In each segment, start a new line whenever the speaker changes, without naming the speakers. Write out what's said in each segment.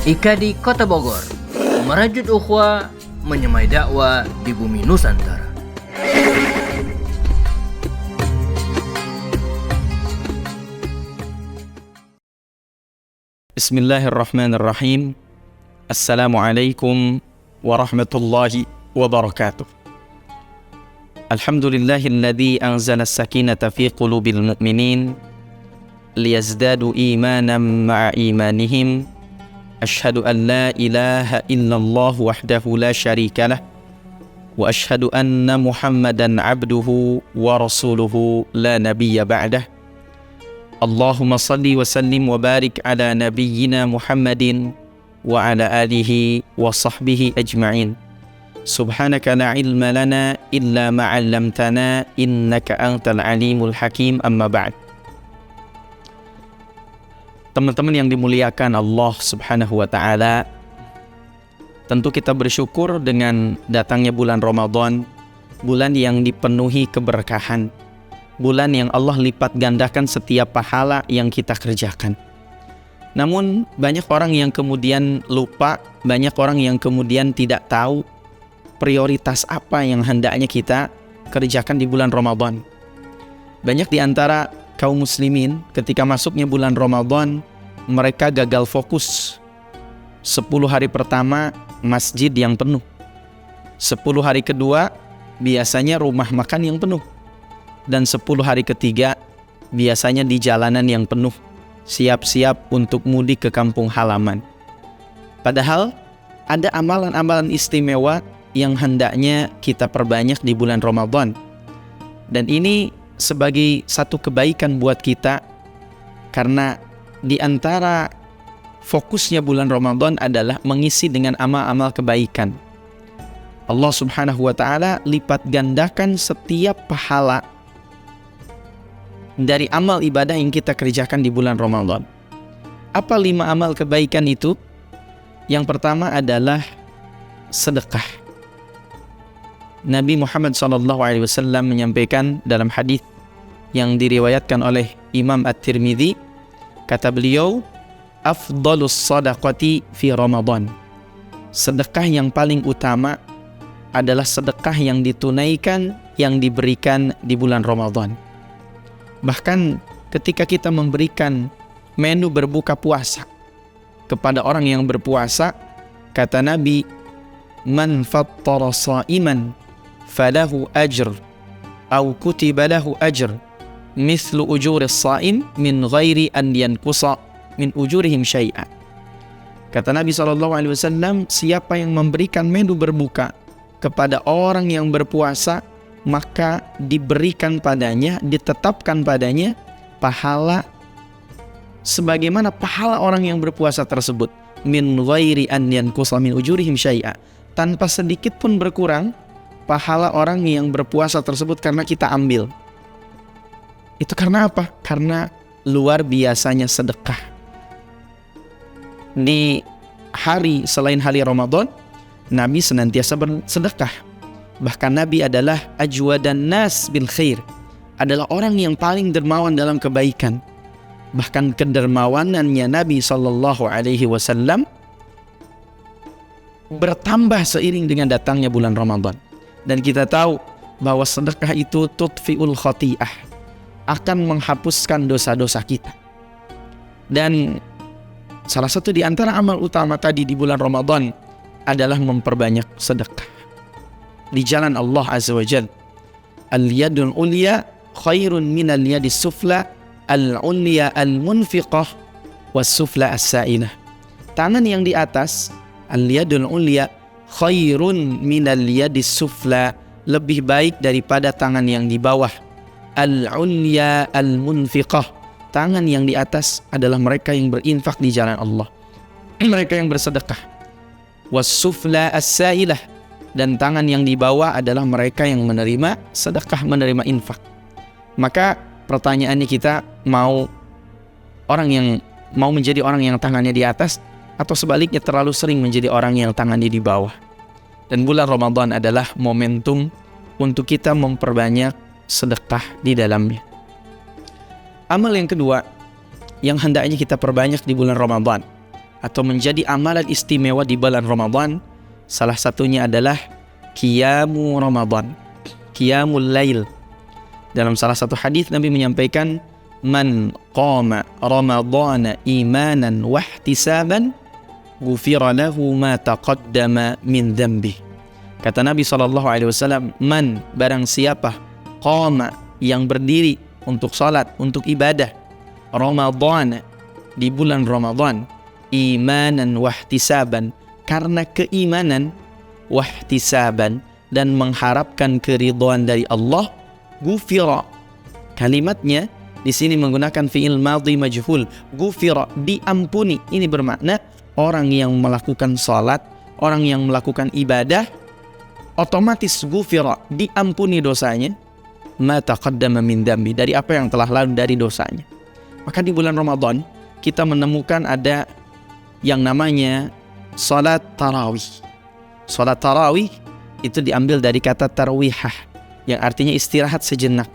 Ika di Kota Bogor, merajut ukhuwah, menyemai dakwah di bumi Nusantara.
Bismillahirrahmanirrahim. Assalamualaikum warahmatullahi wabarakatuh. Alhamdulillahilladzi anzala as-sakinata fi qulubil mu'minin liyazdadu imanan ma'a imanihim. Ashhadu an la ilaha illallah wahdahu la syarika lah wa ashhadu anna Muhammadan abduhu wa rasuluhu la nabiyya ba'dah. Allahumma salli wa sallim wa barik ala nabiyyina Muhammadin wa ala alihi wa sahbihi ajma'in. Subhanaka la ilma lana illa ma 'allamtana innaka antal alimul hakim. Amma ba'd. Teman-teman yang dimuliakan Allah Subhanahu wa ta'ala, tentu kita bersyukur dengan datangnya bulan Ramadan, bulan yang dipenuhi keberkahan, bulan yang Allah lipat gandakan setiap pahala yang kita kerjakan. Namun banyak orang yang kemudian lupa, banyak orang yang kemudian tidak tahu prioritas apa yang hendaknya kita kerjakan di bulan Ramadan. Banyak di antara kaum muslimin ketika masuknya bulan Ramadan, mereka gagal fokus. 10 hari pertama masjid yang penuh, 10 hari kedua biasanya rumah makan yang penuh, dan 10 hari ketiga biasanya di jalanan yang penuh, siap-siap untuk mudik ke kampung halaman. Padahal ada amalan-amalan istimewa yang hendaknya kita perbanyak di bulan Ramadan. Dan ini sebagai satu kebaikan buat kita, karena di antara fokusnya bulan Ramadan adalah mengisi dengan amal-amal kebaikan. Allah Subhanahu wa ta'ala lipat gandakan setiap pahala dari amal ibadah yang kita kerjakan di bulan Ramadan. Apa 5 amal kebaikan itu? Yang pertama adalah sedekah. Nabi Muhammad SAW menyampaikan dalam hadis yang diriwayatkan oleh Imam At-Tirmidzi, kata beliau, afdalus sadaqati fi Ramadan. Sedekah yang paling utama adalah sedekah yang ditunaikan, yang diberikan di bulan Ramadan. Bahkan ketika kita memberikan menu berbuka puasa kepada orang yang berpuasa, kata Nabi, man fattara sha'iman falahu ajr au kutiba lahu ajr mislu ujuris sha'im min ghairi an yanqusa min ujurihim syai'a. Kata Nabi SAW, siapa yang memberikan menu berbuka kepada orang yang berpuasa, maka diberikan padanya, ditetapkan padanya pahala sebagaimana pahala orang yang berpuasa tersebut, min ghairi an yanqusa min ujurihim syai'a, tanpa sedikit pun berkurang pahala orang yang berpuasa tersebut karena kita ambil. Itu karena apa? Karena luar biasanya sedekah. Di hari selain hari Ramadan, Nabi senantiasa bersedekah. Bahkan Nabi adalah ajwadan nas bil khair, adalah orang yang paling dermawan dalam kebaikan. Bahkan kedermawanannya Nabi SAW bertambah seiring dengan datangnya bulan Ramadan. Dan kita tahu bahwa sedekah itu tutfi'ul khati'ah, akan menghapuskan dosa-dosa kita. Dan salah satu di antara amal utama tadi di bulan Ramadan adalah memperbanyak sedekah di jalan Allah Azza wa Jalla. Al-yadul ulya khairun minal yadis sufla, al-ulya al-munfiqah was-sufla as-sa'ilah. Tangan yang di atas, al-yadul ulya khairun minal yadis sufla, lebih baik daripada tangan yang di bawah. Al-ulya al-munfiqah, tangan yang di atas adalah mereka yang berinfak di jalan Allah, mereka yang bersedekah. Was-sufla as-sa'ilah, dan tangan yang di bawah adalah mereka yang menerima sedekah, menerima infak. Maka pertanyaannya, kita mau menjadi orang yang tangannya di atas, atau sebaliknya terlalu sering menjadi orang yang tangannya di bawah? Dan bulan Ramadan adalah momentum untuk kita memperbanyak sedekah di dalamnya. Amal yang kedua yang hendaknya kita perbanyak di bulan Ramadan atau menjadi amalan istimewa di bulan Ramadan, salah satunya adalah qiyamu Ramadan, qiyamul lail. Dalam salah satu hadis Nabi menyampaikan, man qama ramadhana imanan wahtisaban ghufira lahu ma taqaddama min dhanbi. Kata Nabi SAW, man, barang siapa, qama, yang berdiri untuk salat, untuk ibadah, Ramadan, di bulan Ramadan, imanan wahtisaban, karena keimanan, wahtisaban, dan mengharapkan keridhaan dari Allah, ghufira. Kalimatnya di sini menggunakan fi'il madhi majhul, ghufira, diampuni. Ini bermakna orang yang melakukan salat, orang yang melakukan ibadah, otomatis ghufira, diampuni dosanya, ma taqaddama min dhanbi, dari apa yang telah lalu dari dosanya. Maka di bulan Ramadan kita menemukan ada yang namanya salat tarawih. Salat tarawih itu diambil dari kata tarwihah, yang artinya istirahat sejenak.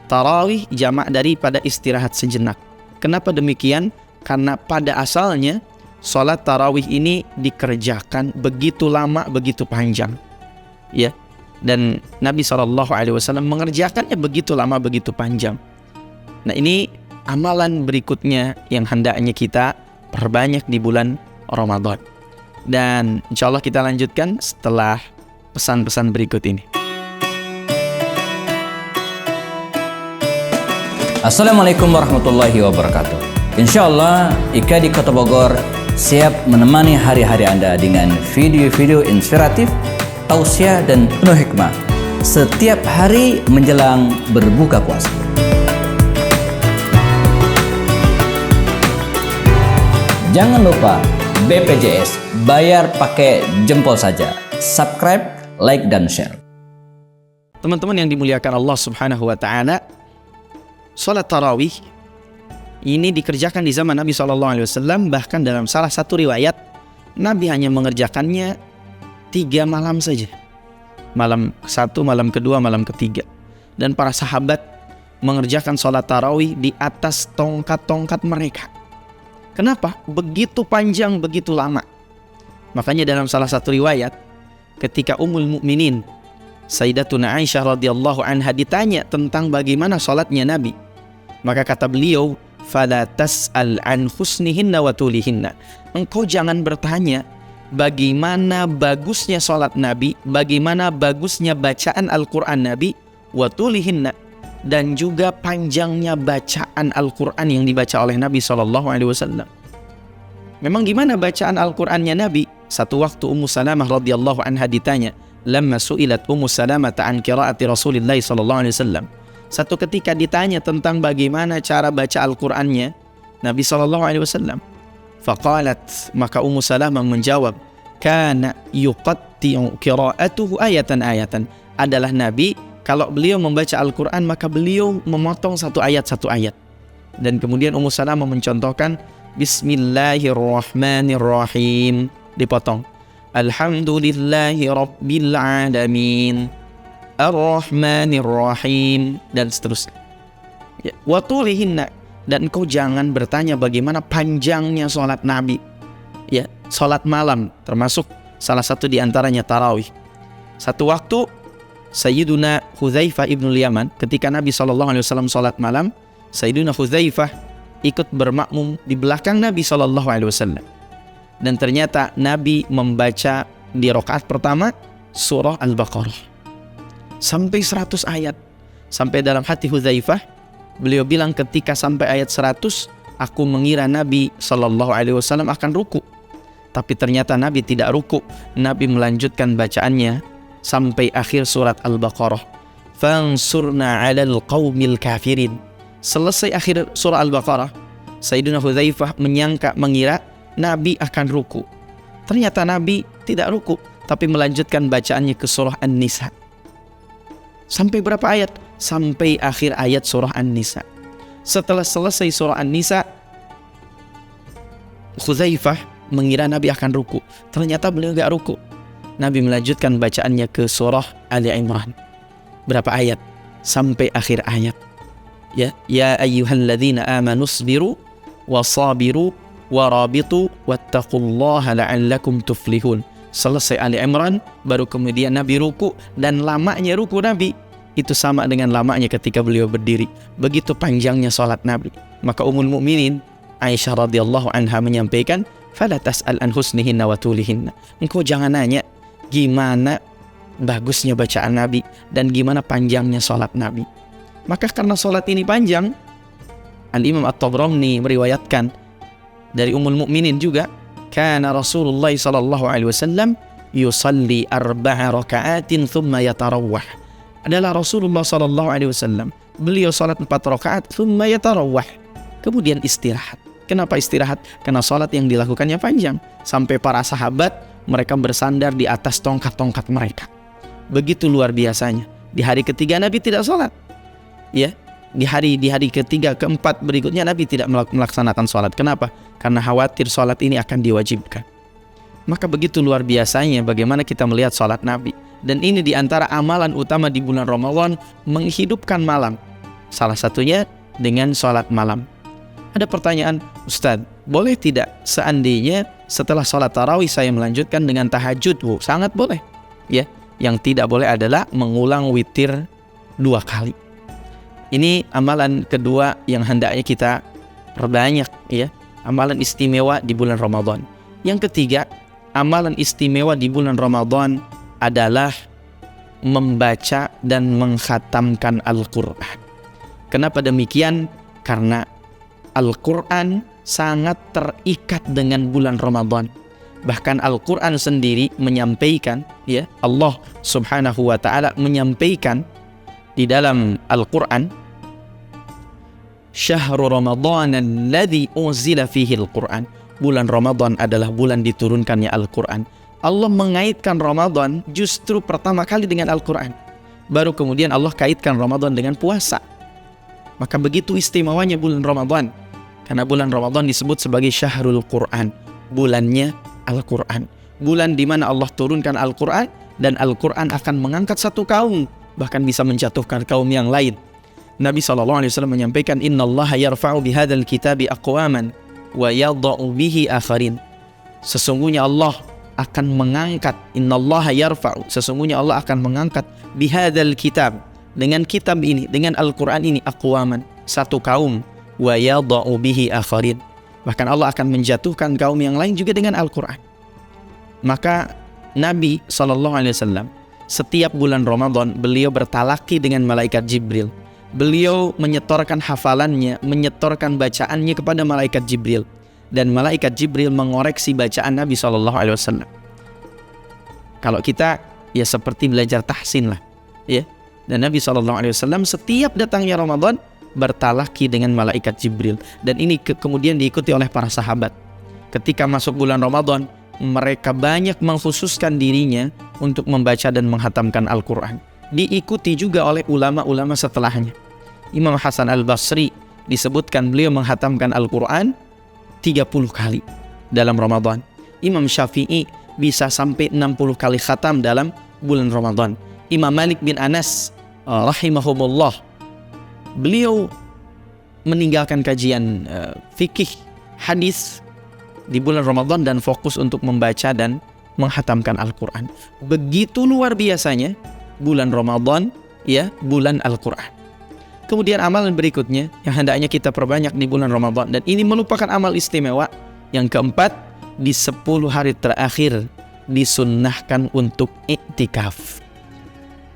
Tarawih jamak daripada istirahat sejenak. Kenapa demikian? Karena pada asalnya salat tarawih ini dikerjakan begitu lama, begitu panjang. Ya, dan Nabi SAW mengerjakannya begitu lama, begitu panjang. Nah, ini amalan berikutnya yang hendaknya kita perbanyak di bulan Ramadan. Dan insya Allah kita lanjutkan setelah pesan-pesan berikut ini.
Assalamualaikum warahmatullahi wabarakatuh. Insya Allah Ika di Kota Bogor siap menemani hari-hari Anda dengan video-video inspiratif, tausiah dan penuh hikmah setiap hari menjelang berbuka puasa. Jangan lupa BPJS, bayar pakai jempol saja. Subscribe, like dan share.
Teman-teman yang dimuliakan Allah Subhanahu wa taala, salat tarawih ini dikerjakan di zaman Nabi SAW. Bahkan dalam salah satu riwayat Nabi hanya mengerjakannya 3 malam saja. Malam 1, malam kedua, malam ketiga. Dan para sahabat mengerjakan sholat tarawih di atas tongkat-tongkat mereka. Kenapa? Begitu panjang, begitu lama. Makanya dalam salah satu riwayat, ketika Ummul Mukminin Sayyidatuna Aisyah radhiyallahu anha ditanya tentang bagaimana sholatnya Nabi, maka kata beliau, fala tas'al an husnihinna wa tulihinna. Engkau jangan bertanya bagaimana bagusnya sholat Nabi, bagaimana bagusnya bacaan Al-Quran Nabi, wa tulihinna, dan juga panjangnya bacaan Al-Quran yang dibaca oleh Nabi SAW. Memang gimana bacaan Al-Qurannya Nabi? Satu waktu Ummu Salamah radhiyallahu anha ditanya, lamma su'ilat Ummu Salamah an qiraati Rasulillah SAW. Satu ketika ditanya tentang bagaimana cara baca Al-Qurannya Nabi SAW. Faqalat, maka Ummu Salamah menjawab, kana yuqatti'u qira'atuhu ayatan-ayatan. Adalah Nabi, kalau beliau membaca Al-Quran maka beliau memotong satu ayat. Dan kemudian Ummu Salamah mencontohkan Bismillahirrahmanirrahim, dipotong. Alhamdulillahi rabbil alamin, Ar-Rahmanirrahim, dan seterusnya. Ya, wa tulihinna, dan engkau jangan bertanya bagaimana panjangnya sholat Nabi. Ya, sholat malam termasuk salah satu diantaranya tarawih. Satu waktu Sayyiduna Hudzaifah ibnul Yaman, ketika Nabi SAW sholat malam, Sayyiduna Hudzaifah ikut bermakmum di belakang Nabi SAW. Dan ternyata Nabi membaca di rakaat pertama surah Al-Baqarah sampai 100 ayat. Sampai dalam hati Hudzaifah, beliau bilang ketika sampai ayat 100, aku mengira Nabi SAW akan ruku. Tapi ternyata Nabi tidak ruku. Nabi melanjutkan bacaannya sampai akhir surat Al-Baqarah. Fansurna 'alal qaumil kafirin. Selesai akhir surah Al-Baqarah, Sayyidina Hudzaifah mengira Nabi akan ruku. Ternyata Nabi tidak ruku, tapi melanjutkan bacaannya ke surah An-Nisa. Sampai berapa ayat? Sampai akhir ayat surah An-Nisa. Setelah selesai surah An-Nisa, Hudzaifah mengira Nabi akan ruku. Ternyata beliau gak ruku. Nabi melanjutkan bacaannya ke surah Ali Imran. Berapa ayat? Sampai akhir ayat. Ya ayyuhalladzina amanu sabiru wasabiru warabitu wattaqullaha la'allakum tuflihun. Selesai Ali Imran, baru kemudian Nabi ruku, dan lamanya ruku Nabi itu sama dengan lamanya ketika beliau berdiri. Begitu panjangnya salat Nabi. Maka Ummul Mukminin Aisyah radhiyallahu anha menyampaikan, fala tas'al an husnihinna wa tulihinna. Engkau jangan nanya gimana bagusnya bacaan Nabi dan gimana panjangnya salat Nabi. Maka karena salat ini panjang, Al-Imam At-Tabrani meriwayatkan dari Ummul Mukminin juga, kana Rasulullah sallallahu alaihi wasallam yusalli 4 raka'atin thumma yatarawwah. Adalah Rasulullah sallallahu alaihi wasallam, beliau salat 4 rakaat thumma yatarawwah, kemudian istirahat. Kenapa istirahat? Karena salat yang dilakukannya panjang, sampai para sahabat mereka bersandar di atas tongkat-tongkat mereka. Begitu luar biasanya. Di hari ketiga Nabi tidak salat. Ya, di hari ketiga, keempat berikutnya Nabi tidak melaksanakan salat. Kenapa? Karena khawatir salat ini akan diwajibkan. Maka begitu luar biasanya bagaimana kita melihat salat Nabi. Dan ini di antara amalan utama di bulan Ramadan, menghidupkan malam. Salah satunya dengan salat malam. Ada pertanyaan, Ustadz, boleh tidak seandainya setelah salat tarawih saya melanjutkan dengan tahajud? Sangat boleh. Ya, yang tidak boleh adalah mengulang witir 2 kali. Ini amalan kedua yang hendaknya kita perbanyak, ya. Amalan istimewa di bulan Ramadan. Yang ketiga, amalan istimewa di bulan Ramadan adalah membaca dan mengkhatamkan Al-Quran. Kenapa demikian? Karena Al-Quran sangat terikat dengan bulan Ramadan. Bahkan Al-Quran sendiri menyampaikan, ya, Allah subhanahu wa ta'ala menyampaikan di dalam Al-Quran, Syahrul Ramadan alladzi unzila fihi Al-Quran. Bulan Ramadan adalah bulan diturunkannya Al-Quran. Allah mengaitkan Ramadan justru pertama kali dengan Al-Quran. Baru kemudian Allah kaitkan Ramadan dengan puasa. Maka begitu istimewanya bulan Ramadan. Karena bulan Ramadan disebut sebagai Syahrul Quran, bulannya Al-Quran. Bulan di mana Allah turunkan Al-Quran, dan Al-Quran akan mengangkat satu kaum, bahkan bisa menjatuhkan kaum yang lain. Nabi SAW menyampaikan, innallaha yarfa'u bihadzal kitabi aqwaman wa yadha'u bihi akharin. Sesungguhnya Allah akan mengangkat, innallaha yarfa'u, sesungguhnya Allah akan mengangkat bihadzal kitab, dengan kitab ini, dengan Al-Quran ini, aqwaman, satu kaum, wa yadha'u bihi akharin, bahkan Allah akan menjatuhkan kaum yang lain juga dengan Al-Quran. Maka Nabi SAW setiap bulan Ramadan beliau bertalaki dengan malaikat Jibril. Beliau menyetorkan hafalannya, menyetorkan bacaannya kepada malaikat Jibril, dan malaikat Jibril mengoreksi bacaan Nabi SAW. Kalau kita ya seperti belajar tahsin lah, ya. Dan Nabi SAW setiap datangnya Ramadan bertalaki dengan malaikat Jibril, dan ini kemudian diikuti oleh para sahabat. Ketika masuk bulan Ramadan, mereka banyak mengkhususkan dirinya untuk membaca dan menghatamkan Al-Quran. Diikuti juga oleh ulama-ulama setelahnya. Imam Hasan Al-Basri disebutkan beliau menghatamkan Al-Quran 30 kali dalam Ramadan. Imam Syafi'i bisa sampai 60 kali khatam dalam bulan Ramadan. Imam Malik bin Anas rahimahumullah, beliau meninggalkan kajian fikih hadis di bulan Ramadan dan fokus untuk membaca dan menghatamkan Al-Quran. Begitu luar biasanya bulan Ramadan, ya, bulan Al-Quran. Kemudian amalan berikutnya yang hendaknya kita perbanyak di bulan Ramadan, dan ini merupakan amal istimewa. Yang keempat, di 10 hari terakhir disunnahkan untuk iktikaf.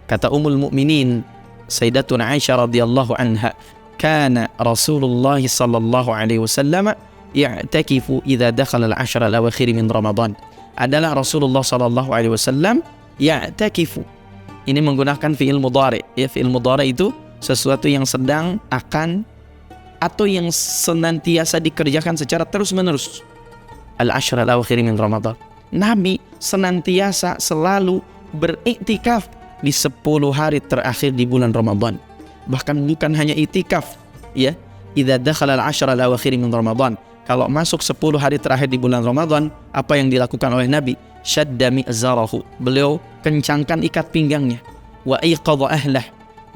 Kata Ummul Mukminin Sayyidatuna Aisyah radhiyallahu anha, kana Rasulullah sallallahu alaihi wasallam ya'takifu idza dakhala al-'ashr al-awakhir min Ramadan. Adalah Rasulullah sallallahu alaihi wasallam ya'takifu. Ini menggunakan fi'il mudhari. Ya, fi'il mudhari itu sesuatu yang sedang, akan, atau yang senantiasa dikerjakan secara terus-menerus. Al-'ashr al-awakhir min Ramadan. Nabi senantiasa selalu beriktikaf di 10 hari terakhir di bulan Ramadan. Bahkan bukan hanya iktikaf, ya, idza dakhala al-'ashr al-awakhir min Ramadan. Kalau masuk 10 hari terakhir di bulan Ramadan, apa yang dilakukan oleh Nabi? Shadda mi'zarahu. Beliau kencangkan ikat pinggangnya. Wa ayqadha ahlah.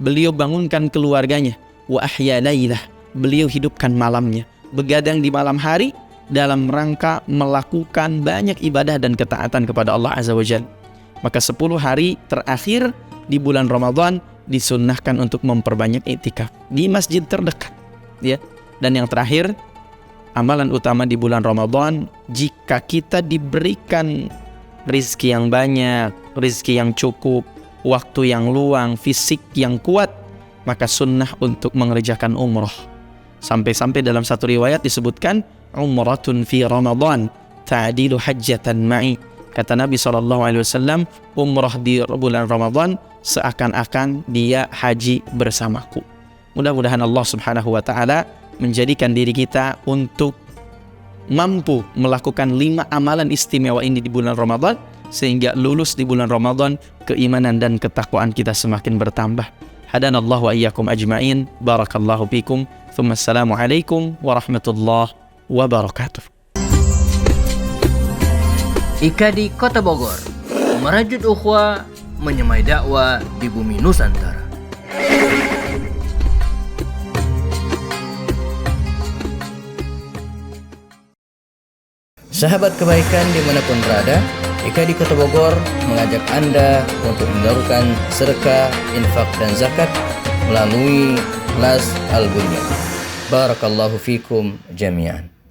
Beliau bangunkan keluarganya. Wa ahya lailah. Beliau hidupkan malamnya. Begadang di malam hari dalam rangka melakukan banyak ibadah dan ketaatan kepada Allah Azza wa Jalla. Maka 10 hari terakhir di bulan Ramadan disunnahkan untuk memperbanyak iktikaf di masjid terdekat, ya. Dan yang terakhir, amalan utama di bulan Ramadan, jika kita diberikan rizki yang banyak, rizki yang cukup, waktu yang luang, fisik yang kuat, maka sunnah untuk mengerjakan umrah. Sampai-sampai dalam satu riwayat disebutkan, umratun fi Ramadan ta'dilu hajjatan ma'i. Kata Nabi SAW, umrah di bulan Ramadan seakan-akan dia haji bersamaku. Mudah-mudahan Allah Subhanahu wa Ta'ala menjadikan diri kita untuk mampu melakukan 5 amalan istimewa ini di bulan Ramadan, sehingga lulus di bulan Ramadan keimanan dan ketakwaan kita semakin bertambah. Hadanallahu wa iyyakum ajma'in. Barakallahu fikum. Thumma assalamu alaikum warahmatullahi wabarakatuh.
IKA di Kota Bogor, merajut ukhuwah, menyemai dakwah di bumi Nusantara.
Sahabat kebaikan dimanapun berada, IKA di Kota Bogor mengajak Anda untuk menyalurkan sedekah, infak dan zakat melalui kelas Al-Bunyan. Barakallahu fikum jami'an.